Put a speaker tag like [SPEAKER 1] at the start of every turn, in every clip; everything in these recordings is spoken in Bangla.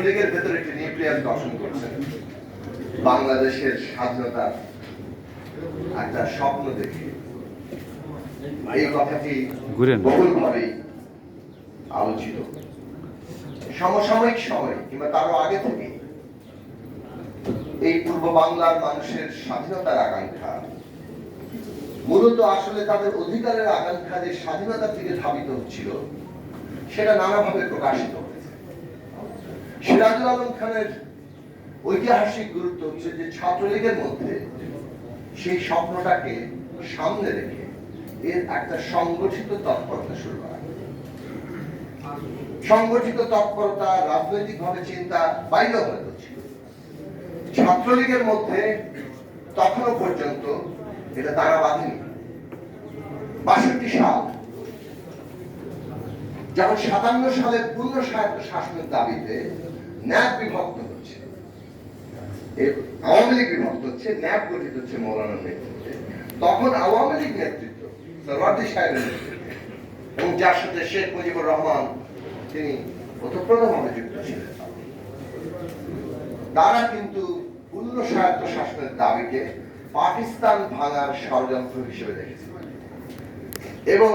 [SPEAKER 1] লীগের ভেতরে একটি নিউক্লিয়াস গঠন করছেন, বাংলাদেশের স্বাধীনতার একটা স্বপ্ন দেখে এই কথাটি বহুলভাবেই আলোচিত। সমসাময়িক সময় কিংবা তারও আগে থেকে এই পূর্ব বাংলার মানুষের স্বাধীনতার আকাঙ্ক্ষা, মূলত আসলে তাদের অধিকারের আকাঙ্ক্ষা যে স্বাধীনতার দিকে ধাবিত হচ্ছিল, সেটা নানাভাবে প্রকাশিত হয়েছে। সিরাজুল আলম খানের ঐতিহাসিক গুরুত্ব হচ্ছে যে ছাত্রলীগের মধ্যে সেই স্বপ্নটাকে সামনে রেখে এর একটা সংগঠিত তৎপরতা শুরু করা। সংগঠিত তৎপরতা রাজনৈতিকভাবে চিন্তা বাইরে হয়তো ছিল। ছাত্রলীগের মধ্যে তখনও পর্যন্ত এটা দাঁড়া বাঁধেনি। ৬২ সাল যখন ৫৭ সালের পূর্ণ স্বায়ত্ত শাসনের দাবিতে ন্যাপ বিভক্ত হচ্ছে, আওয়ামী লীগ বিভক্ত হচ্ছে, ন্যাপ গঠিত হচ্ছে মৌলানার নেতৃত্বে, তখন আওয়ামী লীগ নেতৃত্ব সরওয়ার্দী সাহেবের নেতৃত্বে এবং যার সাথে শেখ মুজিবুর রহমান তিনি ওতপ্রোতভাবে যুক্ত ছিলেন, তারা কিন্তু পূর্ণ স্বায়ত্ত শাসনের দাবিকে পাকিস্তান ভাঙার ষড়যন্ত্র হিসেবে দেখেছিল এবং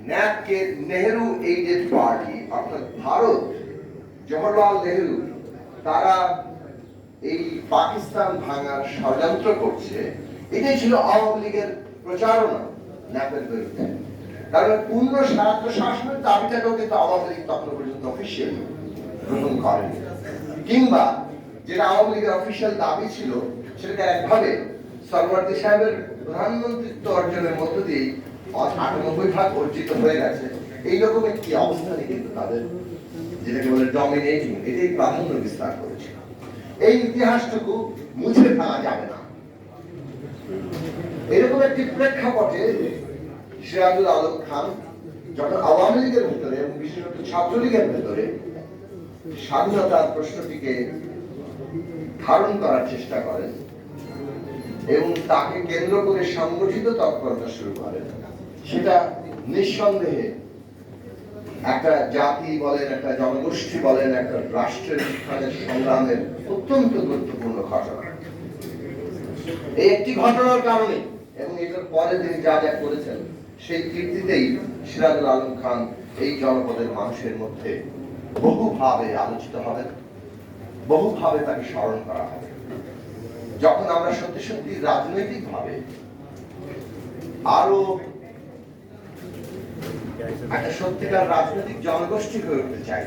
[SPEAKER 1] ন্যাপকে নেহেরু এইডেড পার্টি অর্থাৎ ভারত, জওহরলাল নেহেরু, তারা এই পাকিস্তান ভাঙার ষড়যন্ত্র করছে, এটাই ছিল আওয়ামী লীগের প্রচারণা ন্যাপের বিরুদ্ধে। কারণ পূর্ণ স্বায়ত্ত শাসনের দাবিটাকেও কিন্তু আওয়ামী লীগ তখন পর্যন্ত অফিসিয়ালি গ্রহণ করেনি, কিংবা যেটা আওয়ামী লীগের অফিসিয়াল দাবি ছিল সেটাকে একভাবে সরওয়ার্দী সাহেবের প্রধানমন্ত্রিত্ব অর্জনের মধ্য দিয়েই ৯৮% অর্জিত হয়ে গেছে। এইরকম একটি অবস্থানে কিন্তু তাদের যেটাকে বলে ডমিনেটিং, এটাই প্রাধান্য বিস্তার করেছে। এই ইতিহাসটুকু মুছে ফেলা যাবে না। এরকম একটি প্রেক্ষাপটে সিরাজুল আলম খান যখন আওয়ামী লীগের ভিতরে এবং বিশেষত ছাত্রলীগের ভিতরে স্বাধীনতার প্রশ্নটিকে ধারণ করার চেষ্টা করেন এবং তাকে কেন্দ্র করে সংগঠিত তৎপরতা শুরু করেন, সেটা নিঃসন্দেহে একটা জাতি বলেন, একটা জনগোষ্ঠী বলেন, একটা রাষ্ট্রের উত্থানের সংগ্রামের অত্যন্ত গুরুত্বপূর্ণ ঘটনা। এই একটি ঘটনার কারণে এবং এটার পরে তিনি যা যা করেছেন সেই কীর্তিতেই সিরাজুল আলম খান এই জনপদের মানুষের মধ্যে বহুভাবে আলোচিত হবেন, বহুভাবে তাকে স্মরণ করা হবে। যখন আমরা সত্যি সত্যি রাজনৈতিক ভাবে আরো একটা সত্যিকার রাজনৈতিক জনগোষ্ঠী হয়ে উঠতে চাই,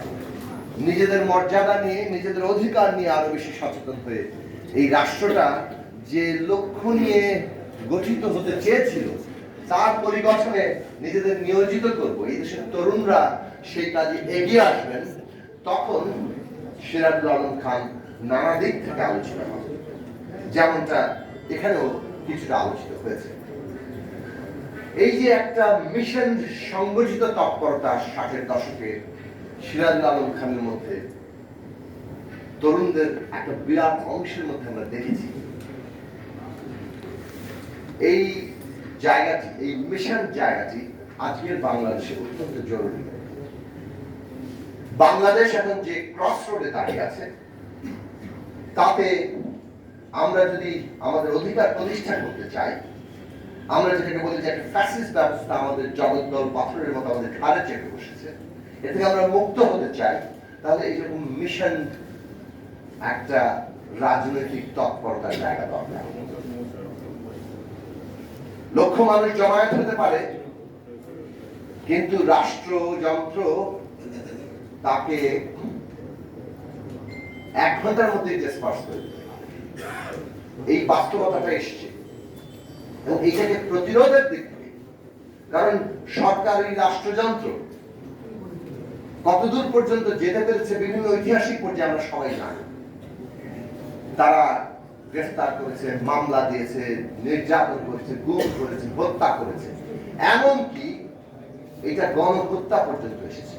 [SPEAKER 1] নিজেদের মর্যাদা নিয়ে, নিজেদের অধিকার নিয়ে আরো বেশি সচেতন হয়ে এই রাষ্ট্রটা যে লক্ষ্য নিয়ে গঠিত হতে চেয়েছিল তার পরিগঠনে নিজেদের নিয়োজিত করব, এই দেশের তরুণরা সেই কাজে এগিয়ে আসবেন, তখন সিরাজুল আলম খান নানা দিক থেকে আলোচিত হবে, যেমনটা এখানেও কিছুটা আলোচিত হয়েছে। এই যে একটা মিশন সংগঠিত তৎপরতা ৬০-এর দশকে সিরাজুল আলম খানের মধ্যে তরুণদের একটা বিরাট অংশের মধ্যে আমরা দেখেছি, এই জায়গাটি, এই মিশন জায়গাটি আজকের বাংলাদেশে অত্যন্ত জরুরি। বাংলাদেশ এখন যে ক্রস রোডে দাঁড়িয়ে আছে, তাতে আমরা যদি আমাদের অধিকার প্রতিষ্ঠা করতে চাই, আমরা যেটাকে বলি যে একটা ফ্যাসিস্ট ব্যবস্থা আমাদের জগদ্দল পাথরের মতো আমাদের ঘাড়ে চেপে বসেছে, এ থেকে আমরা মুক্ত হতে চাই, তাহলে এইরকম মিশন একটা রাজনৈতিক তৎপরতার জায়গা দরকার। লক্ষ মানুষ জমায়েত হতে পারে, কিন্তু রাষ্ট্রযন্ত্র তাকে ১ ঘন্টার মধ্যে ডিসপার্স করে দিতে পারে। এই বাস্তবতাটা এসছে এবং এইটাকে প্রতিরোধের দিক থেকে, কারণ সরকারি রাষ্ট্রযন্ত্র কতদূর পর্যন্ত যেতে পেরেছে বিভিন্ন ঐতিহাসিক পর্যায়ে আমরা সবাই জানি। তারা গ্রেফতার করেছে, মামলা দিয়েছে, নির্যাতন করেছে, গুম করেছে, হত্যা করেছে, এমনকি এটা গণহত্যা পর্যন্ত এসেছে।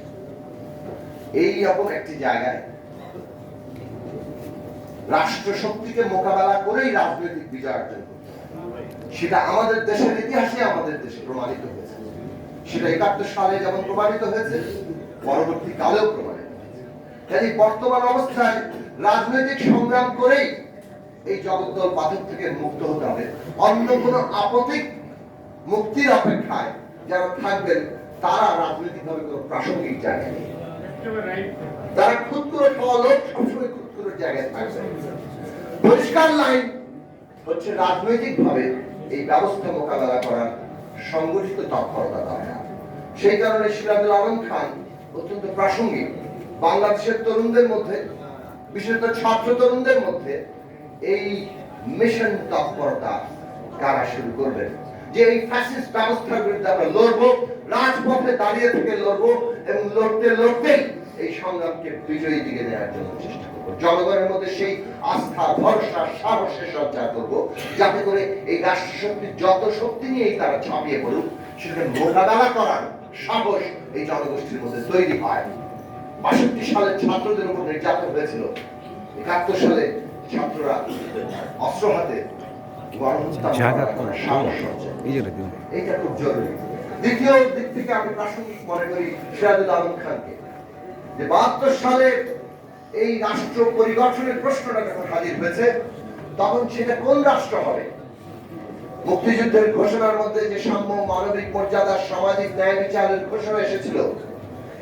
[SPEAKER 1] এই রকম একটি জায়গায় রাষ্ট্র শক্তিকে মোকাবেলা করেই রাজনৈতিক বিজয় অর্জন করতে হবে। সেটা আমাদের দেশের ইতিহাসে আমাদের দেশে প্রমাণিত হয়েছে, সেটা ৭১ সালে যেমন প্রমাণিত হয়েছে, পরবর্তীকালেও প্রমাণিত হয়েছে। কাজে বর্তমান অবস্থায় রাজনৈতিক সংগ্রাম করেই এই জগদ্দল পাথর থেকে মুক্ত হতে হবে। অন্য কোনো আপতিক মুক্তির অপেক্ষায় যারা থাকবেন তারা রাজনৈতিকভাবে কোনো প্রাসঙ্গিক জায়গা নেই। তারা ক্ষুদ্র খাওয়া লোক সবসময় ক্ষুদ্র জায়গায় থাকবে। পরিষ্কার লাইন হচ্ছে রাজনৈতিকভাবে এই ব্যবস্থা মোকাবেলা করার সংগঠিত তৎপরতা দরকার। সেই কারণে সিরাজুল আলম খান অত্যন্ত প্রাসঙ্গিক। বাংলাদেশের তরুণদের মধ্যে, বিশেষত ছাত্র তরুণদের মধ্যে এই মিশন তৎপরতা কারা শুরু করবেন, যে এই ফ্যাসিস্ট ব্যবস্থার বিরুদ্ধে আমরা লড়বো, রাজপথে দাঁড়িয়ে থেকে লড়বো এবং লড়তে লড়তেই এই সংগ্রামকে বিজয়ী দিকে নেওয়ার জন্য চেষ্টা করবো। জনগণের মধ্যে সেই আস্থা, ভরসা, সাহসের সঞ্চার করবো, যাতে করে এই রাষ্ট্রশক্তির যত শক্তি নিয়েই তারা ঝাঁপিয়ে পড়ুক, সেটাকে মোকাবেলা করার সাহস এই জনগোষ্ঠীর মধ্যে তৈরি হয়। ৬২ সালে ছাত্রদের উপর নির্যাতন হয়েছিল, ৭১ সালে ছাত্ররা অস্ত্র হাতে এইটা খুব জরুরি। দ্বিতীয় দিক থেকে আমি প্রাসঙ্গিক মনে করি সিরাজুল আলম খানকে, যে ৭২ সালে এই রাষ্ট্র পরিগঠনের প্রশ্নটা যখন হাজির হয়েছে, তখন সেটা কোন রাষ্ট্র হবে? মুক্তিযুদ্ধের ঘোষণার মধ্যে যে সাম্য, মানবিক মর্যাদা, সামাজিক ন্যায় বিচারের ঘোষণা এসেছিল,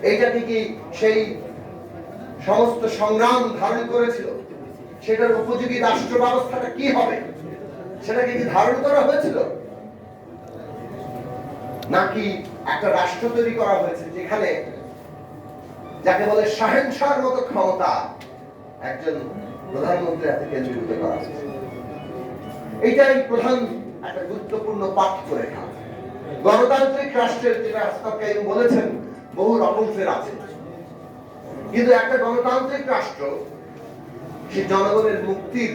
[SPEAKER 1] এইটাকে কি সেই সমস্ত সংগ্রাম ধারণ করেছিল? সেটার উপযোগী রাষ্ট্র ব্যবস্থাটা কি হবে সেটাকে কি ধারণ করা হয়েছিল? নাকি একটা রাষ্ট্র তৈরি করা হয়েছে যেখানে যাকে বলে শাহেনশাহর মতো ক্ষমতা একজন প্রধানমন্ত্রী হাতে কেন্দ্রীভূত করা হয়েছে? এইটাই প্রধান একটা গুরুত্বপূর্ণ পার্থক্য রেখা। গণতান্ত্রিক রাষ্ট্রের, যেটা আজকে বলেছেন, বহু রকমের আছে, কিন্তু একটা গণতান্ত্রিক রাষ্ট্র সে জনগণের মুক্তির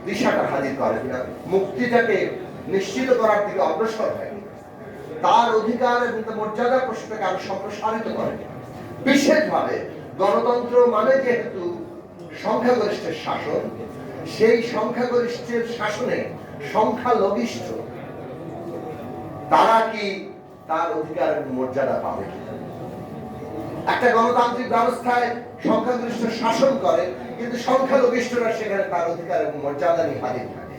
[SPEAKER 1] দিশাটা হাজির করে কিনা, মুক্তিটাকে নিশ্চিত করার দিকে অগ্রসর হয়, তার অধিকার এবং তার মর্যাদা প্রশ্নটাকে আরো সম্প্রসারিত করে। বিশেষভাবে গণতন্ত্র মানে যেহেতু সংখ্যাগরিষ্ঠের শাসন, সেই সংখ্যাগরিষ্ঠের শাসনে সংখ্যালঘিষ্ঠ তারা কি তার অধিকার এবং মর্যাদা পাবে? একটা গণতান্ত্রিক ব্যবস্থায় সংখ্যাগরিষ্ঠ শাসন করে, কিন্তু সংখ্যালঘিষ্ঠরা সেখানে তার অধিকার এবং মর্যাদা নিয়ে হাজির থাকে।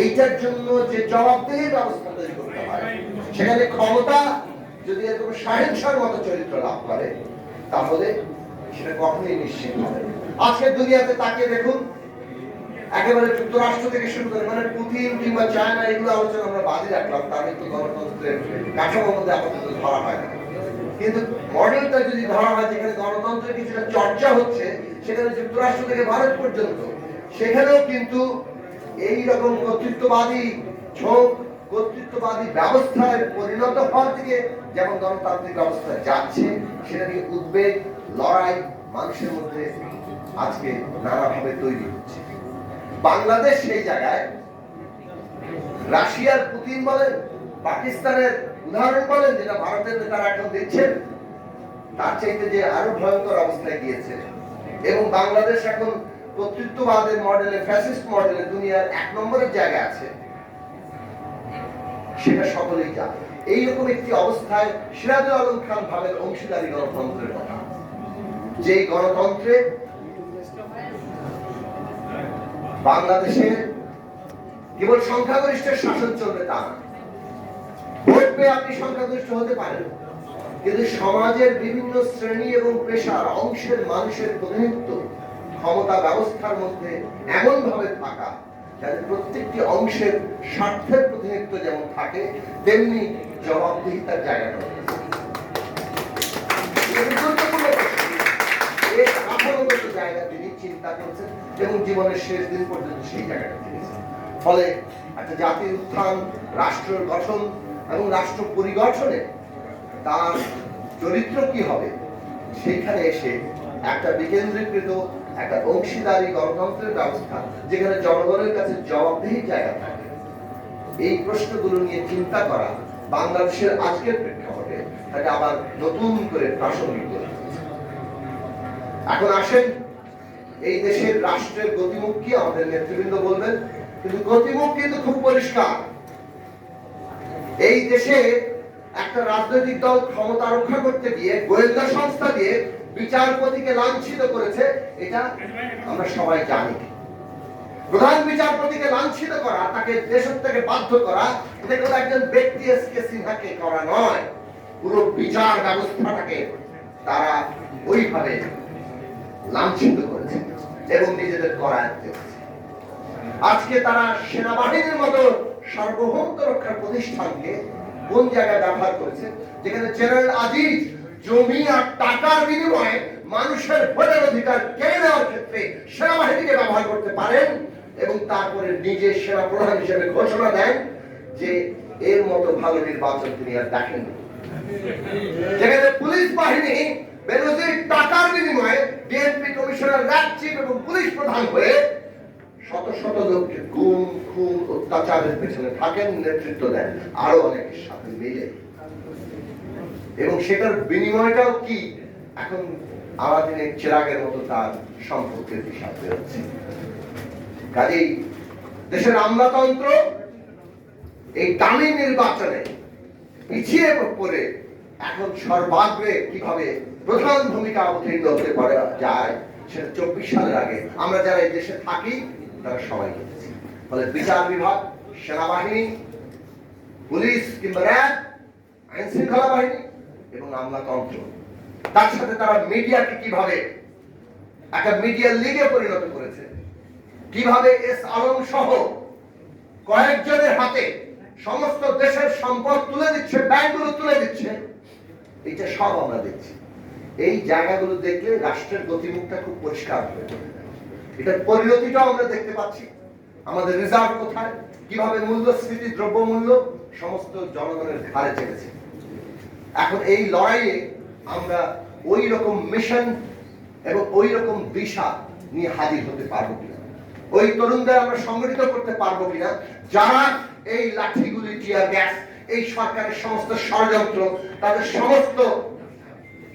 [SPEAKER 1] এইটার জন্য যে জবাবদেহি ব্যবস্থা তৈরি করতে হয়, সেখানে ক্ষমতা যদি এরকম শাহেনশাহর মতো চরিত্র লাভ করে, তাহলে সেটা কখনোই নিশ্চিত হবে। আজকে দুনিয়াতে তাকিয়ে দেখুন, একেবারে যুক্তরাষ্ট্র থেকে শুরু করে, মানে পুতিন কিংবা চায়না, এগুলো আলোচনা আমরা বাদে রাখলাম, তাদের তো গণতন্ত্রের কাঠামোর মধ্যে আপাতত ধরা হয় না। কিন্তু মডেলটা যদি ধরা হয় যেখানে গণতন্ত্রের কিছুটা চর্চা হচ্ছে, সেখানে যুক্তরাষ্ট্র থেকে ভারত পর্যন্ত, সেখানেও কিন্তু এই রকম কর্তৃত্ববাদী ঝোঁক, কর্তৃত্ববাদী ব্যবস্থায় পরিণত হওয়ার দিকে যেমন গণতান্ত্রিক ব্যবস্থা যাচ্ছে, সেটা নিয়ে উদ্বেগ, লড়াই মানুষের মধ্যে আজকে নানাভাবে তৈরি হচ্ছে। বাংলাদেশ সেই জায়গায় রাশিয়ার পুতিন বলেন, পাকিস্তানের উদাহরণ বলেন, যেটা ভারতের নেতারা এখন দিচ্ছেন, তার চাইতে যে আরো ভয়ঙ্কর অবস্থায় গিয়েছে। এবং বাংলাদেশ এখন কর্তৃত্ববাদের মডেলে, ফ্যাসিস্ট মডেলে দুনিয়ার ১ নম্বরের জায়গায় আছে, সেটা সকলেই জানে। এইরকম একটি অবস্থায় সিরাজুল আলম খান ভাবেন অংশীদারি গণতন্ত্রের কথা, যে গণতন্ত্রে বাংলাদেশে কেবল সংখ্যাগরিষ্ঠের শাসন চলবে তা না। ভোট পেয়ে আপনি সংখ্যাগরিষ্ঠ হতে পারেন, কিন্তু সমাজের বিভিন্ন শ্রেণী এবং পেশার অংশের মানুষের প্রতিনিধিত্ব ক্ষমতা ব্যবস্থার মধ্যে এমন ভাবে থাকা যাতে প্রত্যেকটি অংশের স্বার্থের প্রতিনিধিত্ব যেমন থাকে, তেমনি জবাবদিহিতার জায়গাটা জায়গা তিনি চিন্তা করছেন এবং জীবনের শেষ দিন পর্যন্ত সেই জায়গাটা দিয়েছেন। ফলে একটা জাতির উত্থান, রাষ্ট্রের গঠন এবং রাষ্ট্র পরিগঠনে তার চরিত্র কি হবে, সেইখানে এসে একটা বিকেন্দ্রীকৃত, একটা অংশীদারি গণতন্ত্রের ব্যবস্থা, যেখানে জনগণের কাছে জবাবদিহির জায়গা থাকে, এই প্রশ্নগুলো নিয়ে চিন্তা করা বাংলাদেশের আজকের প্রেক্ষাপটে তাকে আবার নতুন করে প্রাসঙ্গিক করে। এখন আসেন, এই দেশের রাষ্ট্রের গতিমুখ কি আমাদের নেতৃবৃন্দ বলবেন, কিন্তু গতিমুখ কিন্তু খুব পরিষ্কার। এই দেশে একটা রাজনৈতিক দল ক্ষমতা রক্ষা করতে গিয়ে গোয়েন্দা সংস্থা দিয়ে বিচারপতিকে লাঞ্ছিত করেছে, এটা আমরা সবাই জানি। প্রধান বিচারপতিকে লাঞ্ছিত করা, তাকে দেশের থেকে বাধ্য করা, এটা কোনো একজন ব্যক্তি এসকে সিনহাকে করা নয়, পুরো বিচার ব্যবস্থাটাকে তারা ওইভাবে লাঞ্ছিত করেছে এবং নিজেদের করায়ত্তে করেছে। আজকে তারা সেনাবাহিনীর মতো সার্বভৌমত্ব রক্ষার প্রতিষ্ঠানকে কোন জায়গায় ব্যবহার করেছে, যেখানে জেনারেল আজিজ জমি আর টাকার বিনিময়ে মানুষের ভোটের অধিকার কেড়ে নেওয়ার ক্ষেত্রে সেনাবাহিনীকে ব্যবহার করতে পারেন এবং তারপরে নিজে সেনা প্রধান হিসেবে ঘোষণা দেন যে এর মতো ভালো নির্বাচন তিনি আর দেখেন। যেখানে পুলিশ বাহিনী বেনজির টাকার বিনিময়ে ডিএমপি কমিশনার, র্যাব চিফ এবং পুলিশ প্রধান হয়ে শত শত লোককে গুম, খুন, অত্যাচারের পেছনে থাকেন, নেতৃত্ব দেন আরো অনেকের সাথে মিলে, এবং সেটার বিনিময়টাও কি এখন আমাদের চেরাগের মতো তার সম্পর্কের হিসাব বেরোচ্ছে। কাজেই দেশের আমলাতন্ত্র এই দামি নির্বাচনে পিছিয়ে পড়ে এখন সর্বাগ্রে কিভাবে প্রধান ভূমিকা অবতীর্ণ হতে পারে যায়, সেটা 24 সালের আগে আমরা যারা এই দেশে থাকি তারা সবাই দেখেছি। ফলে বিচার বিভাগ, সেনাবাহিনী, পুলিশ কিংবা র্যাব, আইন শৃঙ্খলা বাহিনী এবং আমলাতন্ত্র, তার সাথে তারা মিডিয়াকে কিভাবে একটা মিডিয়া লিগে পরিণত করেছে, কিভাবে এস আলম সহ কয়েকজনের হাতে সমস্ত দেশের সম্পদ তুলে দিচ্ছে, ব্যাংকগুলো তুলে দিচ্ছে, এটা সব আমরা দেখছি। এই জায়গাগুলো দেখলে রাষ্ট্রের গতিমুখটা খুব পরিষ্কার হয়ে যাবে। এটার পরিণতিটাও আমরা দেখতে পাচ্ছি। আমাদের রিজার্ভ কোথায়, কিভাবে মূল্যস্ফীতি, দ্রব্যমূল্য সমস্ত জনগণের ঘাড়ে চেপেছে। এখন এই লড়াইয়ে আমরা ওই রকম মিশন এবং ওই রকম দিশা নিয়ে হাজির হতে পারবো কিনা, ওই তরুণদের আমরা সংগঠিত করতে পারবো কিনা, যারা এই লাঠিগুলি, টিয়ার গ্যাস, এই সরকারের সমস্ত ষড়যন্ত্র, তাদের সমস্ত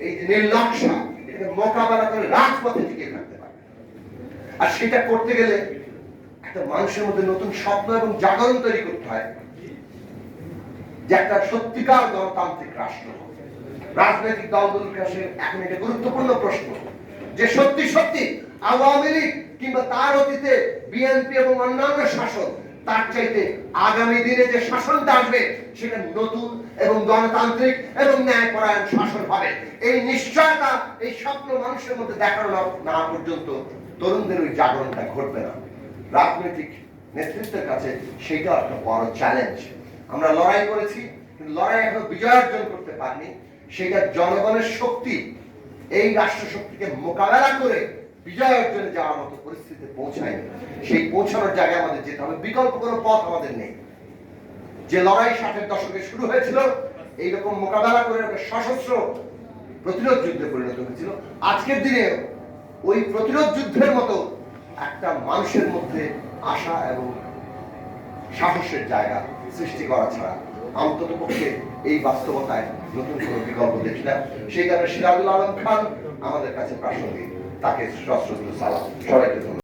[SPEAKER 1] এই নির্লক্ষা, এটাকে মোকাবেলা করে রাজপথে টিকে থাকতে পারে। আর সেটা করতে গেলে একটা মানুষের মধ্যে নতুন স্বপ্ন এবং জাগরণ তৈরি করতে হয়, যে একটা সত্যিকার গণতান্ত্রিক রাষ্ট্র। রাজনৈতিক দলগুলোর কাছে এখন এটা গুরুত্বপূর্ণ প্রশ্ন যে সত্যি সত্যি আওয়ামী লীগ কিংবা তার অতীতে বিএনপি এবং অন্যান্য শাসন, তার চাইতে আগামী দিনে যে শাসনটা আসবে সেটা নতুন এবং গণতান্ত্রিক এবং ন্যায়পরায়ণ শাসন হবে। এই নিশ্চয়তা, এই স্বপ্ন মানুষের মধ্যে দেখানো না পর্যন্ত তরুণদের ওই জাগরণটা ঘটবে না। রাজনৈতিক নেতৃত্বের কাছে সেটা একটা বড় চ্যালেঞ্জ। আমরা লড়াই করেছি, কিন্তু লড়াই এখন বিজয় অর্জন করতে পারিনি। সেটা জনগণের শক্তি, এই রাষ্ট্র শক্তিকে মোকাবেলা করে বিজয় অর্জনে যাওয়ার মতো পরিস্থিতিতে পৌঁছায়নি। সেই পৌঁছানোর জায়গায় আমাদের যেতে হবে, বিকল্প কোনো পথ আমাদের নেই। যে লড়াই 60-এর দশকে শুরু হয়েছিল, এইরকম মোকাবেলা করে একটা সশস্ত্র প্রতিরোধ যুদ্ধে পরিণত হয়েছিল। আজকের দিনে ওই প্রতিরোধ যুদ্ধের মতো একটা মানুষের মধ্যে আশা এবং সাহসের জায়গা সৃষ্টি করা ছাড়া অন্তত পক্ষে এই বাস্তবতায় নতুন কোনো বিকল্প দেখি না। সেই কারণে সিরাজুল আলম খান আমাদের কাছে প্রাসঙ্গিক, তাকে সশ্রদ্ধ সালাম। সবাইকে ধন্যবাদ।